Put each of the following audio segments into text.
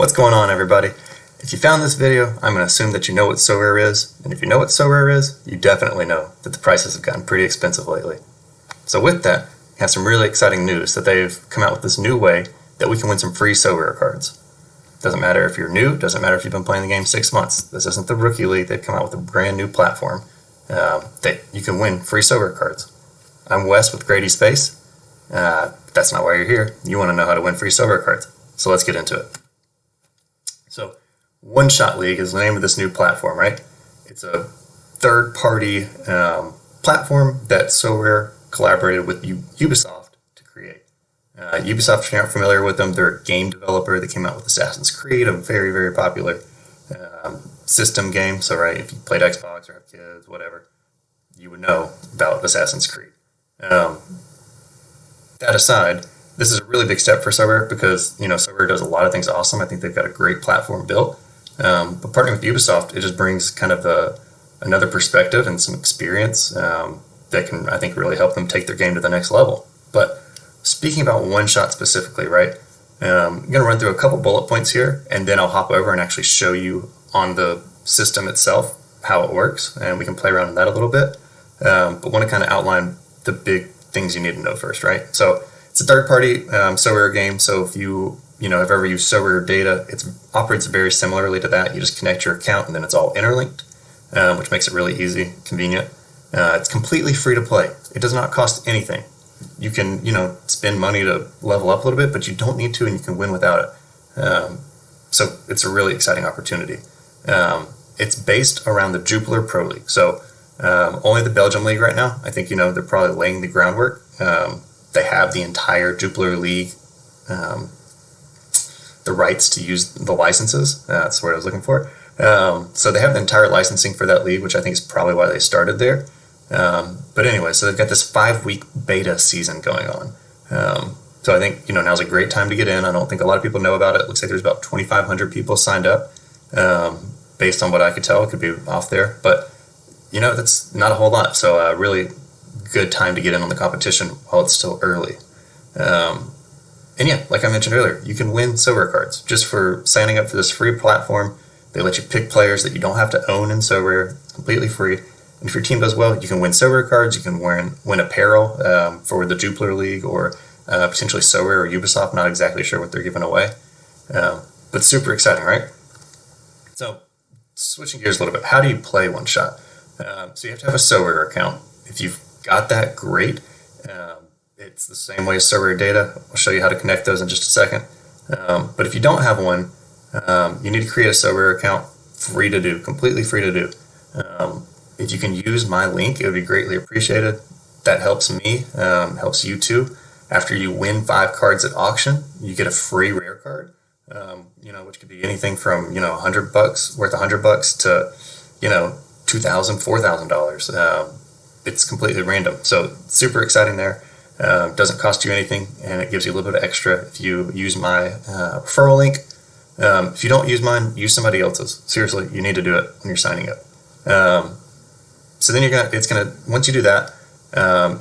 What's going on, everybody? If you found this video, I'm going to assume that you know what SoRare is, and if you know what SoRare is, you definitely know that the prices have gotten pretty expensive lately. So with that, I have some really exciting news that they've come out with this new way that we can win some free SoRare cards. Doesn't matter if you're new, doesn't matter if you've been playing the game 6 months. This isn't the Rookie League. They've come out with a brand new platform that you can win free SoRare cards. I'm Wes with Grady Space. That's not why you're here. You want to know how to win free SoRare cards. So let's get into it. So OneShot League is the name of this new platform, right? It's a third-party platform that SoRare collaborated with Ubisoft to create. Ubisoft, if you're not familiar with them, they're a game developer that came out with Assassin's Creed, a very, very popular system game. So, right, if you played Xbox or have kids, whatever, you would know about Assassin's Creed. That aside, this is a really big step for SoRare because, SoRare does a lot of things awesome. I think they've got a great platform built. But partnering with Ubisoft, it just brings kind of another perspective and some experience that can, I think, really help them take their game to the next level. But speaking about OneShot specifically, right, I'm going to run through a couple bullet points here, and then I'll hop over and actually show you on the system itself how it works, and we can play around in that a little bit. But want to kind of outline the big things you need to know first, right? So it's a third-party SoRare game, so if you have ever used SoRare data, it operates very similarly to that. You just connect your account, and then it's all interlinked, which makes it really easy, convenient. It's completely free to play. It does not cost anything. You can, spend money to level up a little bit, but you don't need to, and you can win without it. So it's a really exciting opportunity. It's based around the Jupiler Pro League. So only the Belgium League right now. I think, they're probably laying the groundwork. They have the entire Jupiler League, the rights to use the licenses. That's the word I was looking for. So they have the entire licensing for that league, which I think is probably why they started there. But anyway, so they've got this 5-week beta season going on. So I think, now's a great time to get in. I don't think a lot of people know about it. It looks like there's about 2,500 people signed up. Based on what I could tell, it could be off there. But, that's not a whole lot. So really good time to get in on the competition while it's still early. And yeah, like I mentioned earlier, you can win SoRare cards just for signing up for this free platform. They let you pick players that you don't have to own in SoRare, completely free. And if your team does well, you can win SoRare cards. You can win apparel for the Jupiler League or potentially SoRare or Ubisoft. Not exactly sure what they're giving away, but super exciting, right? So switching gears a little bit, how do you play OneShot? So you have to have a SoRare account. If you've got that, great. It's the same way as SoRare data. I'll show you how to connect those in just a second. But if you don't have one, you need to create a SoRare account. Free to do, completely free to do. If you can use my link, it would be greatly appreciated. That helps me, helps you too. After you win 5 cards at auction, you get a free rare card, which could be anything from, $100 worth $100 to, $2,000, $4,000. It's completely random. So super exciting there. Doesn't cost you anything, and it gives you a little bit of extra if you use my referral link. If you don't use mine, use somebody else's. Seriously, you need to do it when you're signing up. So then once you do that,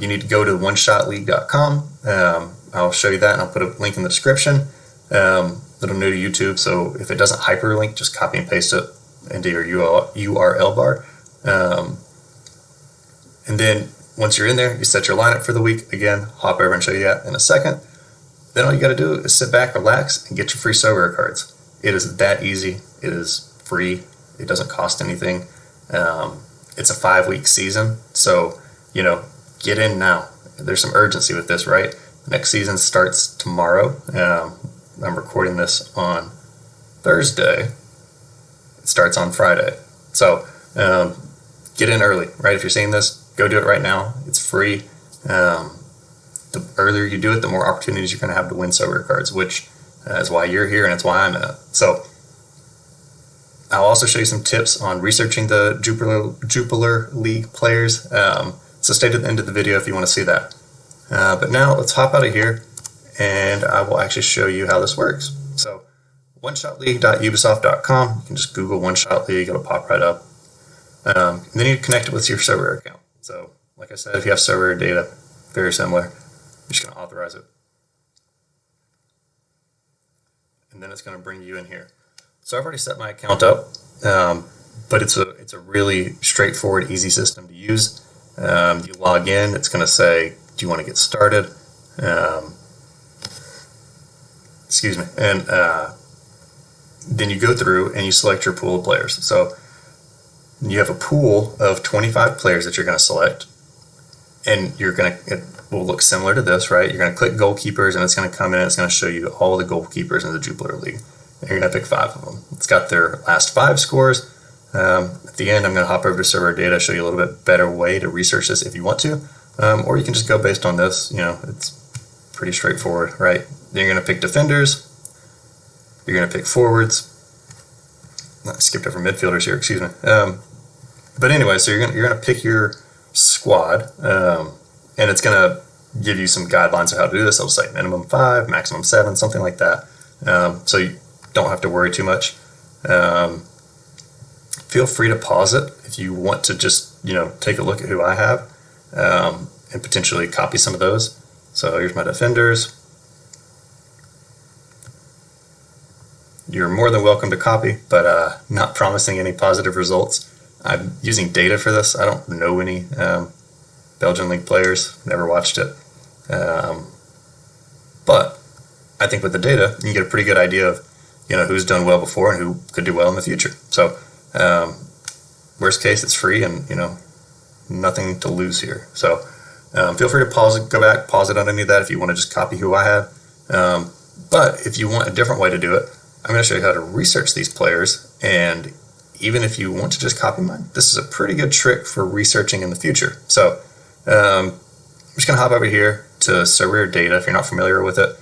you need to go to OneShotLeague.com. I'll show you that, and I'll put a link in the description. A little new to YouTube, so if it doesn't hyperlink, just copy and paste it into your URL bar. And then once you're in there, you set your lineup for the week. Again, hop over and show you that in a second. Then all you got to do is sit back, relax, and get your free SoRare cards. It is that easy. It is free. It doesn't cost anything. It's a 5-week season, so get in now. There's some urgency with this, right? The next season starts tomorrow. I'm recording this on Thursday. It starts on Friday. So get in early, right? If you're seeing this, go do it right now. It's free. The earlier you do it, the more opportunities you're going to have to win SoRare cards, which is why you're here, and it's why I'm in it. So I'll also show you some tips on researching the Jupiler League players. So stay to the end of the video if you want to see that. But now let's hop out of here, and I will actually show you how this works. So OneShotLeague.ubisoft.com. You can just Google OneShot League. It'll pop right up. And then you connect it with your SoRare account. So like I said, if you have SoRare data, very similar. You're just going to authorize it. And and then it's going to bring you in here. So I've already set my account up, but it's a really straightforward, easy system to use. You log in, it's going to say, do you want to get started? Excuse me. And then you go through and you select your pool of players. So you have a pool of 25 players that you're going to select, and it will look similar to this, right? You're going to click goalkeepers, and it's going to come in and it's going to show you all the goalkeepers in the Jupiter League. And you're going to pick 5 of them. It's got their last 5 scores. At the end, I'm going to hop over to SoRare data, show you a little bit better way to research this if you want to, or you can just go based on this. It's pretty straightforward, right? Then you're going to pick defenders. You're going to pick forwards. I skipped over midfielders here, excuse me. But anyway, so you're going to pick your squad, and it's going to give you some guidelines of how to do this. It'll say minimum 5, maximum 7, something like that. So you don't have to worry too much. Feel free to pause it if you want to just, take a look at who I have, and potentially copy some of those. So here's my defenders. You're more than welcome to copy, but not promising any positive results. I'm using data for this. I don't know any Belgian League players, never watched it. But I think with the data, you can get a pretty good idea of, who's done well before and who could do well in the future. So worst case, it's free and, nothing to lose here. So feel free to pause it, go back, pause it on any of that if you want to just copy who I have. But if you want a different way to do it, I'm going to show you how to research these players. And even if you want to just copy mine, this is a pretty good trick for researching in the future. So I'm just going to hop over here to SoRare data. If you're not familiar with it,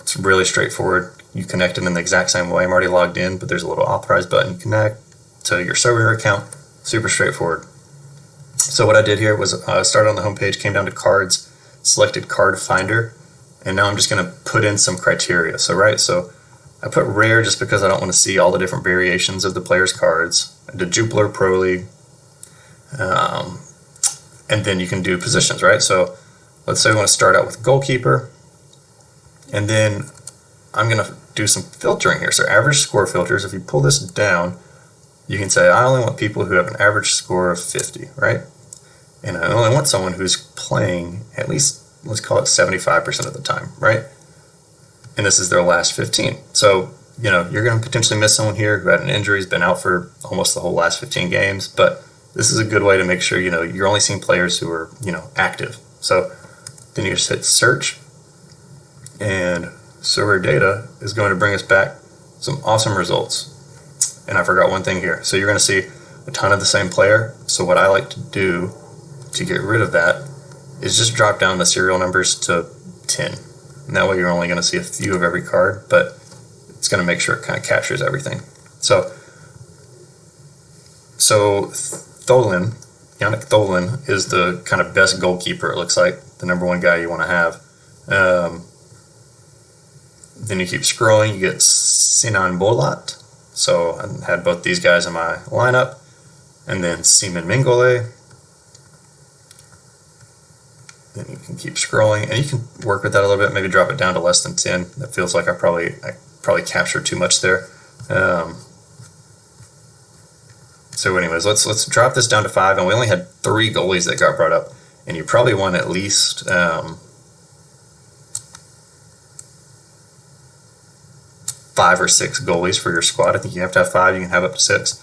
it's really straightforward. You connect it in the exact same way. I'm already logged in, but there's a little authorize button. You connect to your SoRare account. Super straightforward. So what I did here was started on the home page, came down to cards, selected card finder, and now I'm just going to put in some criteria. So I put rare just because I don't want to see all the different variations of the player's cards. I did Jupiler Pro League. And then you can do positions, right? So let's say we want to start out with goalkeeper. And then I'm going to do some filtering here. So average score filters, if you pull this down, you can say I only want people who have an average score of 50, right? And I only want someone who's playing at least, let's call it 75% of the time, right? And this is their last 15. So, you're going to potentially miss someone here who had an injury, has been out for almost the whole last 15 games. But this is a good way to make sure, you're only seeing players who are, active. So then you just hit search, and SoRare data is going to bring us back some awesome results. And I forgot one thing here. So you're going to see a ton of the same player. So what I like to do to get rid of that is just drop down the serial numbers to 10. And that way you're only going to see a few of every card, but it's going to make sure it kind of captures everything. So Yannick Tholin is the kind of best goalkeeper, it looks like, the number 1 guy you want to have. Then you keep scrolling, you get Sinan Bolat. So I had both these guys in my lineup. And then Simon Mingole. Then you can keep scrolling, and you can work with that a little bit. Maybe drop it down to less than 10. That feels like I probably captured too much there. So, anyways, let's drop this down to 5. And we only had 3 goalies that got brought up, and you probably want at least 5 or 6 goalies for your squad. I think you have to have 5. You can have up to 6.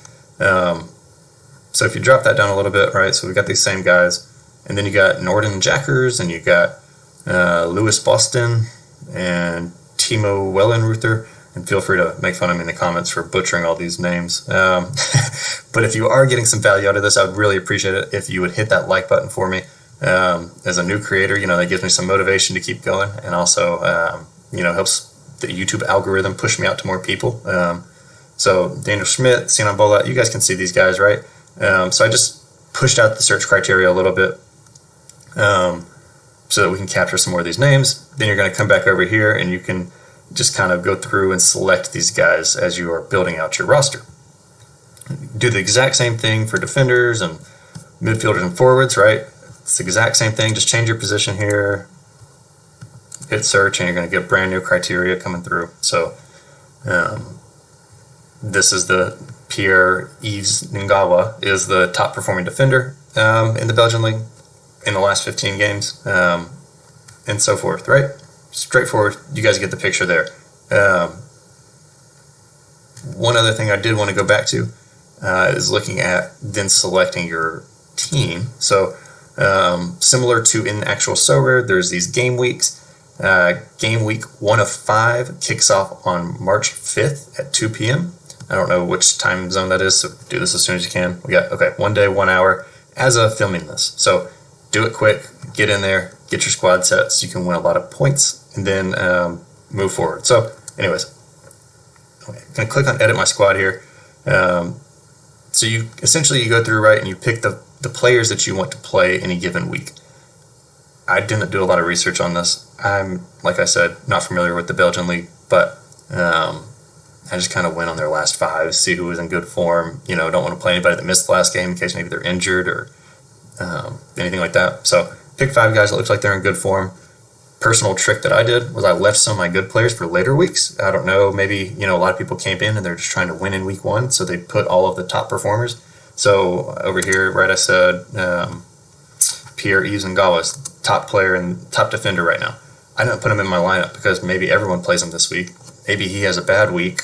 So if you drop that down a little bit, right? So we got these same guys. And then you got Norden Jackers, and you got Lewis Boston and Timo Wellenruther. And feel free to make fun of me in the comments for butchering all these names. But if you are getting some value out of this, I would really appreciate it if you would hit that like button for me. As a new creator, that gives me some motivation to keep going, and also, helps the YouTube algorithm push me out to more people. So Daniel Schmidt, Sinan Bola, you guys can see these guys, right? So I just pushed out the search criteria a little bit. So that we can capture some more of these names. Then you're going to come back over here, and you can just kind of go through and select these guys as you are building out your roster. Do the exact same thing for defenders and midfielders and forwards, right? It's the exact same thing. Just change your position here, hit search, and you're going to get brand new criteria coming through. So This is the Pierre-Yves Ngawa is the top performing defender in the Belgian league in the last 15 games, and so forth, right? Straightforward. You guys get the picture there. One other thing I did want to go back to is looking at then selecting your team. So similar to in actual SoRare, there's these game weeks. Game week 1 of 5 kicks off on March 5th at 2 p.m. I don't know which time zone that is, so do this as soon as you can. We got, 1 day, 1 hour as of filming this. So do it quick, get in there, get your squad set so you can win a lot of points, and then move forward. So anyways, I'm going to click on edit my squad here. So you go through, right, and you pick the players that you want to play any given week. I didn't do a lot of research on this. I'm, like I said, not familiar with the Belgian league, but I just kind of went on their last 5, see who was in good form. Don't want to play anybody that missed the last game in case maybe they're injured or anything like that. So pick 5 guys that looks like they're in good form. Personal trick that I did was I left some of my good players for later weeks. I don't know, maybe a lot of people came in and they're just trying to win in week 1, so they put all of the top performers. So over here, right, I said Pierre-Yves Ngawa's top player and top defender right now. I didn't put him in my lineup because maybe everyone plays him this week. Maybe he has a bad week,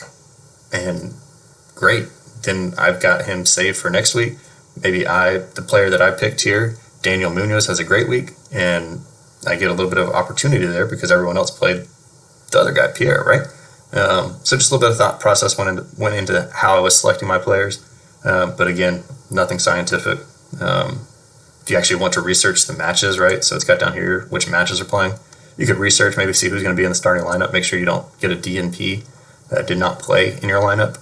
and great. Then I've got him saved for next week. Maybe the player that I picked here, Daniel Munoz, has a great week, and I get a little bit of opportunity there because everyone else played the other guy, Pierre, right? So just a little bit of thought process went into how I was selecting my players. But again, nothing scientific. If you actually want to research the matches, right? So it's got down here which matches are playing. You could research, maybe see who's going to be in the starting lineup. Make sure you don't get a DNP that did not play in your lineup.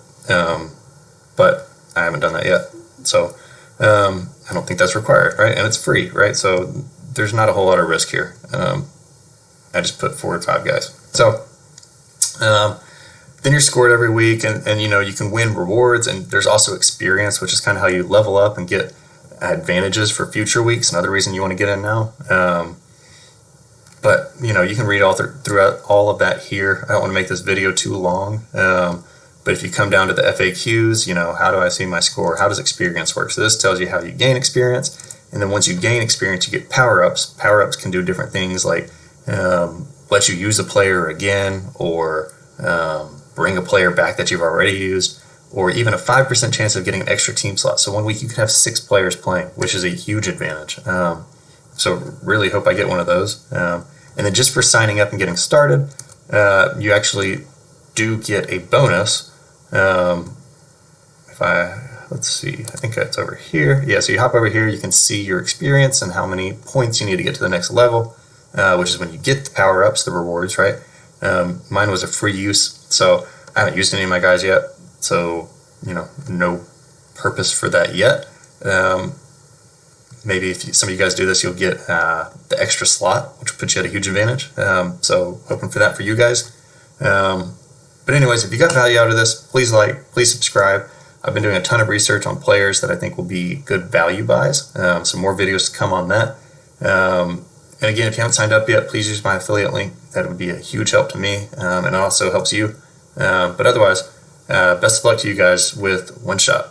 But I haven't done that yet. So I don't think that's required, right? And it's free, right? So there's not a whole lot of risk here. I just put 4 or 5 guys. So then you're scored every week, and you can win rewards, and there's also experience, which is kind of how you level up and get advantages for future weeks. Another reason you want to get in now. But you can read throughout all of that here. I don't want to make this video too long. But if you come down to the FAQs, how do I see my score? How does experience work? So this tells you how you gain experience. And then once you gain experience, you get power-ups. Power-ups can do different things like let you use a player again, or bring a player back that you've already used, or even a 5% chance of getting an extra team slot. So 1 week you could have 6 players playing, which is a huge advantage. So really hope I get one of those. And then just for signing up and getting started, you actually do get a bonus. Let's see, I think that's over here. Yeah, so you hop over here, you can see your experience and how many points you need to get to the next level, which is when you get the power-ups, the rewards, right? Mine was a free use, so I haven't used any of my guys yet, so, no purpose for that yet. Maybe if some of you guys do this, you'll get the extra slot, which puts you at a huge advantage. So hoping for that for you guys. But anyways, if you got value out of this, please please subscribe. I've been doing a ton of research on players that I think will be good value buys. Some more videos to come on that. And again, if you haven't signed up yet, please use my affiliate link. That would be a huge help to me, and it also helps you. But otherwise, best of luck to you guys with OneShot.